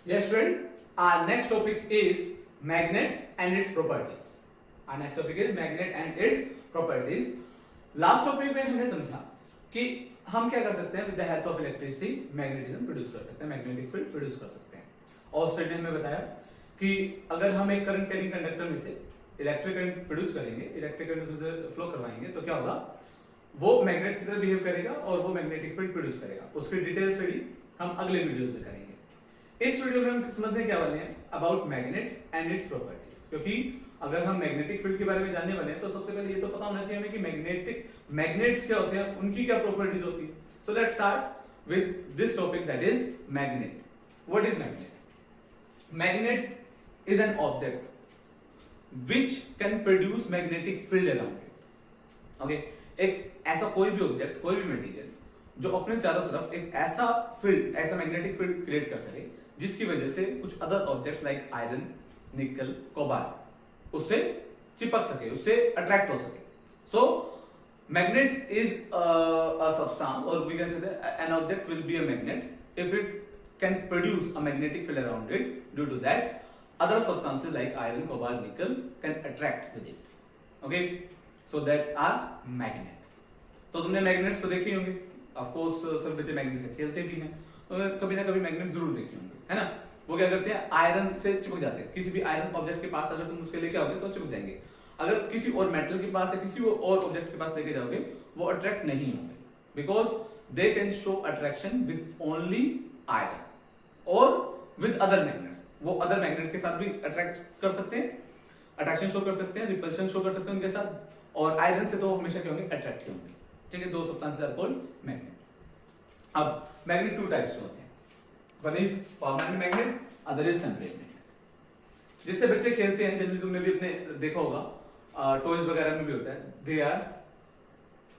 Yes, friend. Our next topic is magnet and its properties. Our next topic is magnet and its properties. Last topic में हमने समझा कि हम क्या कर सकते हैं with the help of electricity magnetism produce कर सकते हैं, मैग्नेटिक फील्ड प्रोड्यूस कर सकते हैं। और स्टडी में बताया कि अगर हम एक करंट कैरिंग कंडक्टर में से इलेक्ट्रिक करंट प्रोड्यूस करेंगे, इलेक्ट्रिक करंट में से फ्लो करवाएंगे तो क्या होगा, वो मैग्नेट की तरह बिहेव करेगा और वो मैग्नेटिक फील्ड प्रोड्यूस करेगा। उसकी डिटेल स्टडी हम अगले वीडियोस में करेंगे। इस वीडियो में हम समझने क्या वाले हैं about magnet and its properties, क्योंकि अगर हम मैग्नेटिक फील्ड के बारे में जानने वाले हैं तो सबसे पहले ये तो पता होना चाहिए हमें कि मैग्नेट्स क्या होते हैं, उनकी क्या प्रॉपर्टीज होती है। So let's start with this topic that is magnet. What is magnet? Magnet is an object which can produce magnetic field around it. Okay, एक ऐसा कोई भी ऑब्जेक्ट, कोई भी मटेरियल जो अपने चारों तरफ एक ऐसा फील्ड, ऐसा मैग्नेटिक फील्ड क्रिएट कर सके जिसकी वजह से कुछ other objects like iron, nickel, cobalt उससे चिपक सके, उससे अट्रैक्ट हो सके। So magnet is a substance और we can say an object will be a magnet if it can produce a magnetic field around it, due to that other substances like iron, cobalt, nickel can attract with it. Okay, so that are magnet. तो तुमने magnets तो देखे होंगे, of course सब बच्चे magnet से खेलते भी हैं, तो कभी ना कभी मैग्नेट जरूर देखे होंगे, है ना। वो क्या करते हैं, आयरन से चिपक जाते हैं। किसी भी आयरन ऑब्जेक्ट के पास अगर तुम उसके लेके आओगे तो चिपक जाएंगे। अगर किसी और मेटल के पास या किसी और ऑब्जेक्ट के पास लेके जाओगे वो अट्रैक्ट नहीं होंगे, because they can show attraction with only iron और विद अदर मैग्नेट्स। वो अदर मैग्नेट के साथ भी अट्रैक्ट कर सकते हैं, अट्रैक्शन शो कर सकते हैं, रिपल्शन शो कर सकते हैं उनके साथ, और आयरन से तो हमेशा क्या होंगे, अट्रैक्ट होंगे। ठीक है, दो सब्सटेंसेस आर कॉल्ड मैग्नेट। अब मैग्नेट टू टाइप्स के होते हैं, one is permanent magnet, other is temporary magnet. जिससे बच्चे खेलते हैं, जनरली तुमने भी अपने देखा होगा, टॉयज वगैरह में भी होता है, दे आर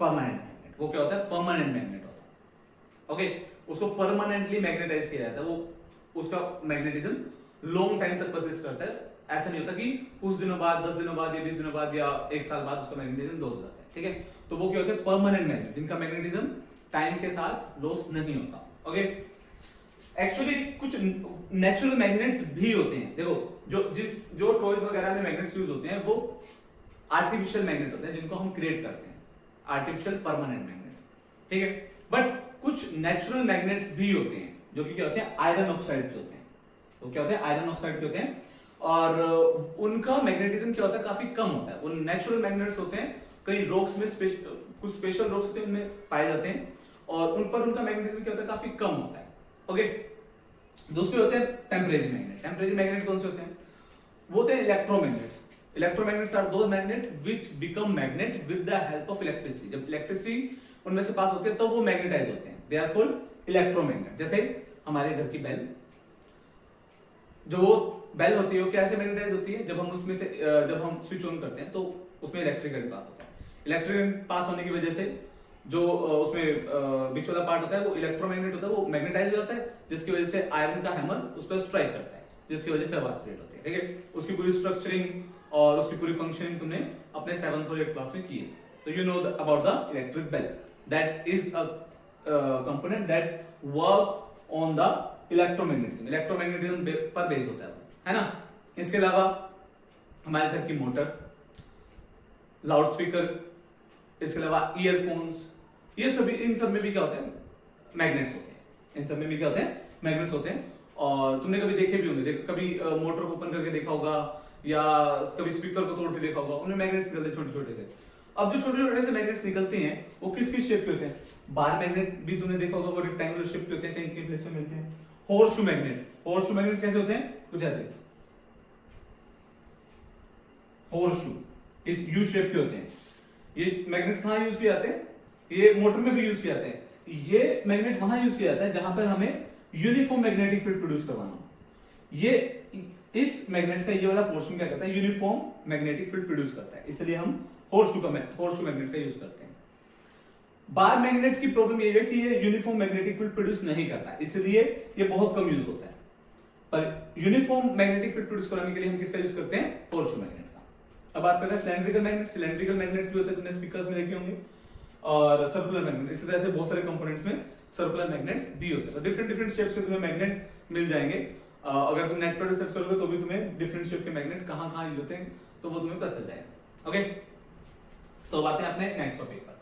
परमानेंट मैग्नेट। वो क्या होता है, परमानेंट मैग्नेट होता है। ओके, उसको परमानेंटली मैग्नेटाइज किया जाता है, वो उसका मैग्नेटिज्म लॉन्ग टाइम तक परसिस्ट करता है। ऐसा नहीं होता कि कुछ दिनों बाद, 10 दिनों बाद या 20 दिनों बाद या 1 साल बाद उसका मैग्नेटिज्म लॉस हो जाता है। ठीक है, तो वो क्या होते हैं, परमानेंट मैग्नेट, जिनका मैग्नेटिज्म टाइम के साथ लॉस नहीं होता। ओके, एक्चुअली कुछ नेचुरल मैग्नेट्स भी होते हैं। देखो, जो टॉयज वगैरह में मैग्नेट्स यूज होते हैं वो आर्टिफिशियल मैग्नेट होते हैं, जिनको हम क्रिएट करते हैं, आर्टिफिशियल परमानेंट मैग्नेट। ठीक है, बट कुछ नेचुरल मैग्नेट्स भी होते हैं जो कि क्या होते हैं, आयरन ऑक्साइड के होते हैं। तो क्या होते हैं, आयरन ऑक्साइड के होते हैं, और उनका मैग्नेटिज्म क्या होता है, काफी कम होता है। उन नेचुरल मैग्नेट्स होते हैं, कई रॉक्स में कुछ स्पेशल रॉक्स होते हैं उनमें पाए जाते हैं, और उन पर उनका मैग्नेटिज्म क्या होता है, काफी कम होता है। ओके, दूसरे होते हैं टेम्परेरी मैग्नेट। टेम्परेरी मैग्नेट कौन से होते हैं, वो होते हैं electromagnets. Electromagnets are those magnet which become magnet with the help of electricity. जब इलेक्ट्रिसिटी उनमें से पास होती है तो वो मैग्नेटाइज होते हैं, दे आर कॉल्ड इलेक्ट्रोमैग्नेट। जैसे हमारे घर की बेल, जो बेल होती है वो कैसे मैग्नेटाइज होती है, जब हम उसमें से जब हम स्विच ऑन करते हैं तो उसमें इलेक्ट्रिक करंट पास होता है। इलेक्ट्रिक करंट पास होने की वजह से जो उसमें बीच वाला पार्ट होता है वो इलेक्ट्रोमैग्नेट होता है, वो मैग्नेटाइज हो जाता है, जिसकी वजह से आयरन का हैमर उस पर स्ट्राइक करता है, जिसकी वजह से आवाज क्रिएट होती है। ठीक है, उसकी पूरी स्ट्रक्चरिंग और उसकी पूरी फंक्शनिंग तुमने अपने 7th और 8th क्लास में की है। तो you know about the electric bell, that is a component that work on the electromagnetism. Electromagnetism पर बेस्ड होता है ना। इसके अलावा हमारे घर की मोटर, लाउड स्पीकर, इसके अलावा ईयरफोन्स, ये सभी, इन सब में भी क्या होते हैं, मैग्नेट्स होते हैं। इन सब में भी क्या होते हैं, मैग्नेट्स होते हैं। और तुमने कभी देखे भी होंगे, कभी मोटर को ओपन करके देखा होगा या कभी स्पीकर को तोड़ के देखा होगा, उनमें मैग्नेट्स निकलते हैं छोटे छोटे से। अब जो छोटे छोटे से मैग्नेट्स निकलते हैं वो किस किस शेप के होते हैं, बार मैग्नेट भी तुमने देखा होगा, वो रेक्टेंगुलर शेप के होते हैं, कहीं प्लेस में मिलते हैं। Horse shoe magnet, horse shoe magnet कैसे होते हैं, कुछ ऐसे, हॉर्स शू इस यू शेप के होते हैं। ये मैग्नेट्स कहां यूज किए जाते हैं, ये मोटर में भी यूज किए जाते हैं। ये मैग्नेट वहां यूज किया जाता है जहां पर हमें यूनिफॉर्म मैग्नेटिक फील्ड प्रोड्यूस करवाना हो। ये इस मैग्नेट का ये वाला पोर्शन क्या करता है, यूनिफॉर्म मैग्नेटिक फील्ड प्रोड्यूस करता है, इसलिए हम हॉर्स शू मैग्नेट का यूज करते हैं। बार मैग्नेट की प्रॉब्लम ये है कि ये यूनिफॉर्म मैग्नेटिक फील्ड प्रोड्यूस नहीं करता, इसलिए ये बहुत कम यूज होता है। पर यूनिफॉर्म मैग्नेटिक फील्ड प्रोड्यूस कराने के लिए हम किसका यूज करते हैं, हॉर्स शू मैग्नेट का। अब बात करते हैं सिलेंड्रिकल मैग्नेट। सिलेंड्रिकल मैग्नेट्स भी होते हैं, तुमने स्पीकर्स में देखे होंगे, और सर्कुलर मैग्नेट, इसी तरह से बहुत सारे कंपोनेंट्स में सर्कुलर मैग्नेट्स भी होते हैं। तो डिफरेंट डिफरेंट शेप्स के तुम्हें मैग्नेट मिल जाएंगे। अगर तुम नेट पर रिसर्च करोगे तो भी तुम्हें डिफरेंट शेप के मैग्नेट कहाँ कहाँ यूज होते हैं तो वो तुम्हें पता चल जाएगा। ओके, तो बातें अपने नेक्स्ट टॉपिक पर,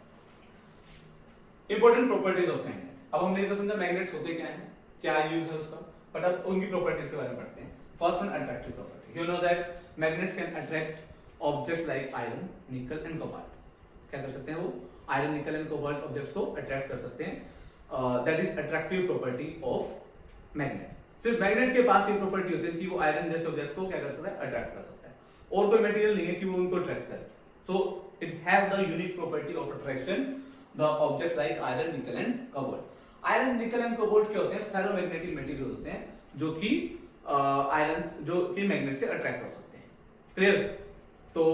इंपॉर्टेंट प्रॉपर्टीज ऑफ मैग्नेट। अब हमने तो समझा मैग्नेट्स होते क्या हैं, क्या यूज है उसका, बट अब उनकी प्रॉपर्टीज के बारे में पढ़ते हैं। First one, attractive property. You know that magnets can attract objects like iron, निकल एंड कोबाल्ट। क्या कर सकते हैं वो, आयरन, निकल एंड कोबाल्ट ऑब्जेक्ट्स को अट्रैक्ट कर सकते हैं। That is attractive property of magnet. सिर्फ मैग्नेट के पास ये प्रॉपर्टी होती है कि वो आयरन जैसे ऑब्जेक्ट को क्या कर सकता है, अट्रैक्ट कर सकता है, और कोई मटेरियल नहीं है कि वो उनको अट्रैक्ट करे। So it have the unique property of attraction the objects like iron, निकल एंड कोबाल्ट। आयरन, निकल एंड कोबाल्ट क्या होते हैं, फेरोमैग्नेटिक मटेरियल होते हैं जो कि आयरन जो कि मैग्नेट से अट्रैक्ट हो सकते हैं। क्लियर? तो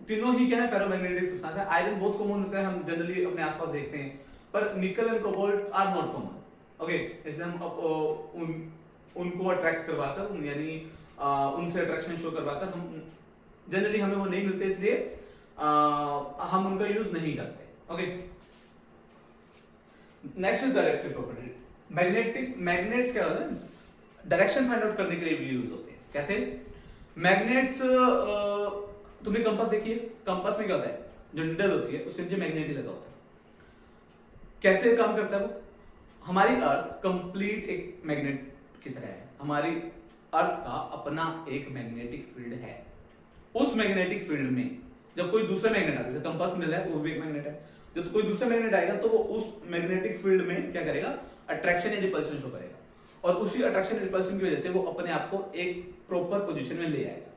तीनों ही क्या है, फेरोमैग्नेटिक सब्सटेंस है। आयरन बहुत कॉमन होता है, हम जनरली अपने आसपास देखते हैं, पर nickel and cobalt are not common. Okay, इसलिए हम उनको अट्रैक्ट करवाकर, यानी उनसे अट्रैक्शन शो करवाकर हम जनरली हमें वो नहीं मिलते, इसलिए हम उनका यूज नहीं करते। Okay, next is directive property. Magnets क्या होता है, डायरेक्शन फाइंड आउट करने के लिए भी यूज होते हैं। कैसे? मैग्नेट्स, तुमने कंपास देखिए, कंपास में क्या होता है, जो निडल होती है उसके नीचे मैग्नेट ही लगा होता है। कैसे काम करता है वो? हमारी अर्थ कंप्लीट एक मैग्नेट की तरह है। हमारी अर्थ का अपना एक मैग्नेटिक फील्ड है। उस मैग्नेटिक फील्ड में जब कोई दूसरा मैग्नेट आता है, जैसे कंपास में है वो भी एक मैग्नेट है, जब कोई दूसरा मैग्नेट आएगा तो वो उस मैग्नेटिक फील्ड में क्या करेगा, अट्रैक्शन या रिपल्शन शो करेगा, और उसी अट्रैक्शन रिपल्शन की वजह से वो अपने आप को एक प्रॉपर पोजीशन में ले आएगा।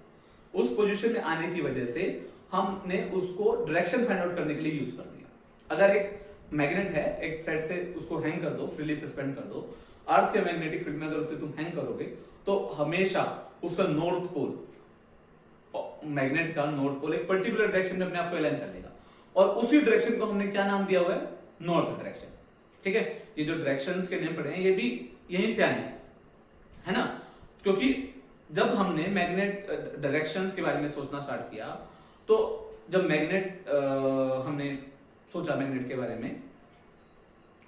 उस पोजीशन में आने की वजह से हमने उसको डायरेक्शन फाइंड आउट करने के लिए यूज कर दिया। अगर एक मैग्नेट है, एक थ्रेड से उसको हैंग कर दो, फ्रीली सस्पेंड कर दो, अर्थ के मैग्नेटिक फील्ड में अगर उसे तुम हैंग करोगे तो हमेशा उसका नॉर्थ पोल, मैग्नेट का नॉर्थ पोल एक पर्टिकुलर डायरेक्शन में अपने आप को अलाइन कर देगा, और उसी डायरेक्शन को हमने क्या नाम दिया हुआ है, नॉर्थ डायरेक्शन। ठीक है, ये जो डायरेक्शंस के नेम पड़े हैं ये भी यहीं से आए हैं, है ना? क्योंकि जब हमने मैग्नेट डायरेक्शंस के बारे में सोचना स्टार्ट किया, तो जब मैग्नेट हमने सोचा मैग्नेट के बारे में,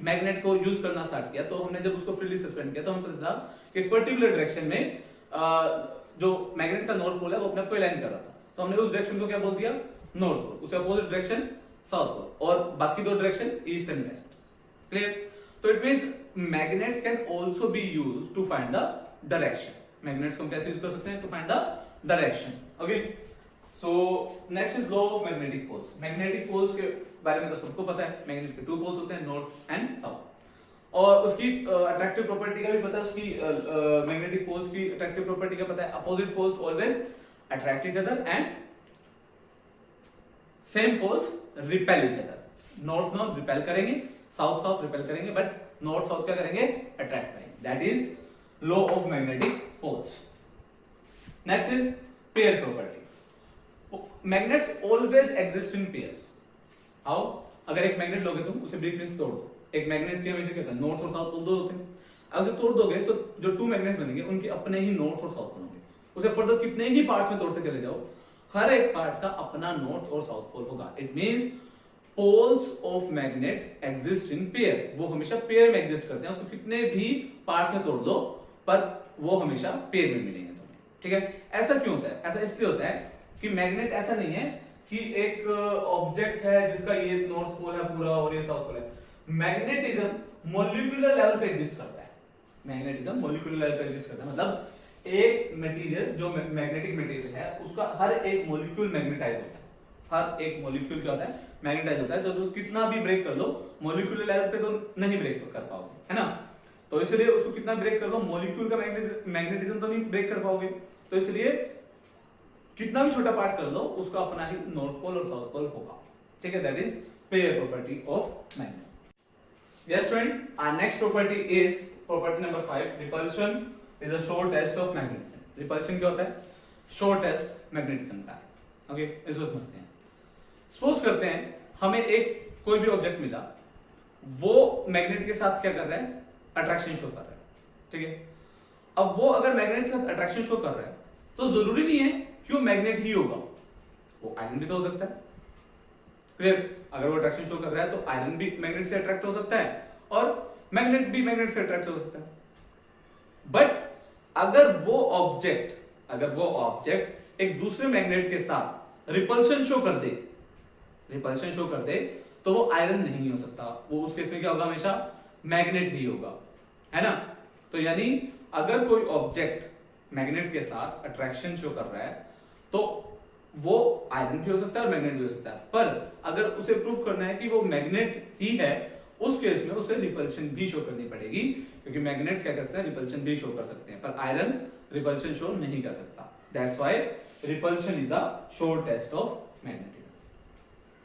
मैग्नेट को यूज करना स्टार्ट किया, तो हमने जब उसको फ्रीली सस्पेंड किया तो हमें पता चला कि एक पर्टिकुलर डायरेक्शन में जो मैग्नेट का नॉर्थ पोल है वो अपने आप को अलाइन कर रहा था, तो हमने उस डायरेक्शन को क्या बोल दिया, नॉर्थ पोल। उसके अपोजिट डायरेक्शन साउथ पोल, और बाकी दो direction east and west. Clear? तो it means magnets can also be used to find the direction. Magnets को हम कैसे यूज कर सकते हैं, to find the direction. Okay, so next is law of magnetic poles. Magnetic poles के बारे में तो सबको पता है, मैग्नेट के 2 पोल्स होते हैं, नॉर्थ एंड साउथ, और उसकी अट्रैक्टिव प्रॉपर्टी का भी पता है, उसकी मैग्नेटिक पोल्स की अट्रैक्टिव प्रॉपर्टी का पता है, opposite poles always attract each other and same poles repel each other. North north repel करेंगे, साउथ साउथ रिपेल करेंगे, बट नॉर्थ साउथ क्या करेंगे, अट्रैक्ट करेंगे। That is law of magnetic poles. Next is pair property. Magnets always exist in pairs. How? अगर एक magnet लोगे तुम, उसे ब्रेक में से तोड़ दो। एक मैग्नेट के हमेशा कहता है नॉर्थ और साउथ पोल दो होते हैं, अगर उसे तोड़ दोगे तो जो 2 मैग्नेट्स बनेंगे उनके अपने ही नॉर्थ और साउथ पोल होंगे। उसे फर्दर कितने ही पार्ट्स में तोड़ते चले जाओ, हर एक पार्ट का अपना नॉर्थ और साउथ पोल होगा। It means poles of magnet exist in pair. वो हमेशा पेयर में एग्जिस्ट करते हैं, उसको कितने भी पार्ट्स में तोड़ दो पर वो हमेशा पेयर में मिलेंगे तुम्हें। ठीक है? ऐसा क्यों होता है? ऐसा इसलिए होता है कि मैग्नेट ऐसा नहीं है कि एक ऑब्जेक्ट है जिसका ये नॉर्थ पोल है पूरा और ये साउथ पोल है। मैग्नेटिज्म मॉलिक्यूलर लेवल पे एग्जिस्ट करता है। मैग्नेटिज्म मॉलिक्यूलर लेवल पे एग्जिस्ट करता है, मतलब एक मटेरियल जो मैग्नेटिक मटेरियल है उसका हर एक मॉलिक्यूल मैग्नेटाइज होता है। हर एक मॉलिक्यूल क्या होता है, मैग्नेटाइज होता है। तो कितना भी ब्रेक कर लो मॉलिक्यूलर लेवल पे तो नहीं ब्रेक कर पाओगे, है ना? तो इसलिए उसको कितना ब्रेक कर लो, मॉलिक्यूल का मैग्नेटिज्म तो नहीं ब्रेक कर पाओगे। तो इसलिए कितना भी छोटा पार्ट कर लो उसका अपना ही नॉर्थ पोल और साउथ पोल होगा। ठीक है? That is pair property of magnet. Yes, friend. Our next property is property number 5. Repulsion is a short test of magnetism. Repulsion क्या होता है? Short test magnetism का है। Okay, इसको समझते हैं। Suppose करते हैं हमें एक कोई भी ऑब्जेक्ट मिला, वो मैग्नेट के साथ क्या कर रहा है, अट्रैक्शन शो कर रहा है। ठीक है? अब वो अगर मैग्नेट के साथ अट्रैक्शन शो कर रहा है तो जरूरी नहीं है कि वो मैग्नेट ही होगा, वो आयरन भी तो हो सकता है। क्लियर? अगर वो अट्रैक्शन शो कर रहा है तो आयरन भी मैग्नेट से अट्रैक्ट हो सकता है और मैग्नेट भी मैग्नेट से अट्रैक्ट हो सकता है। बट अगर वो ऑब्जेक्ट एक दूसरे मैग्नेट के साथ रिपल्शन शो कर दे तो वो आयरन नहीं हो सकता, वो उस केस में क्या होगा, हमेशा मैग्नेट ही होगा, है ना। तो यानी अगर कोई ऑब्जेक्ट मैग्नेट के साथ अट्रैक्शन शो कर रहा है तो वो आयरन भी हो सकता है और मैग्नेट भी हो सकता है, पर अगर उसे प्रूव करना है कि वो मैग्नेट ही है, उस केस में उसे रिपल्शन भी शो करनी पड़ेगी, क्योंकि मैग्नेट्स क्या कर सकते हैं, रिपल्शन भी शो कर सकते हैं, पर आयरन रिपल्शन शो नहीं कर सकता। That's why repulsion is the sure test of magnet.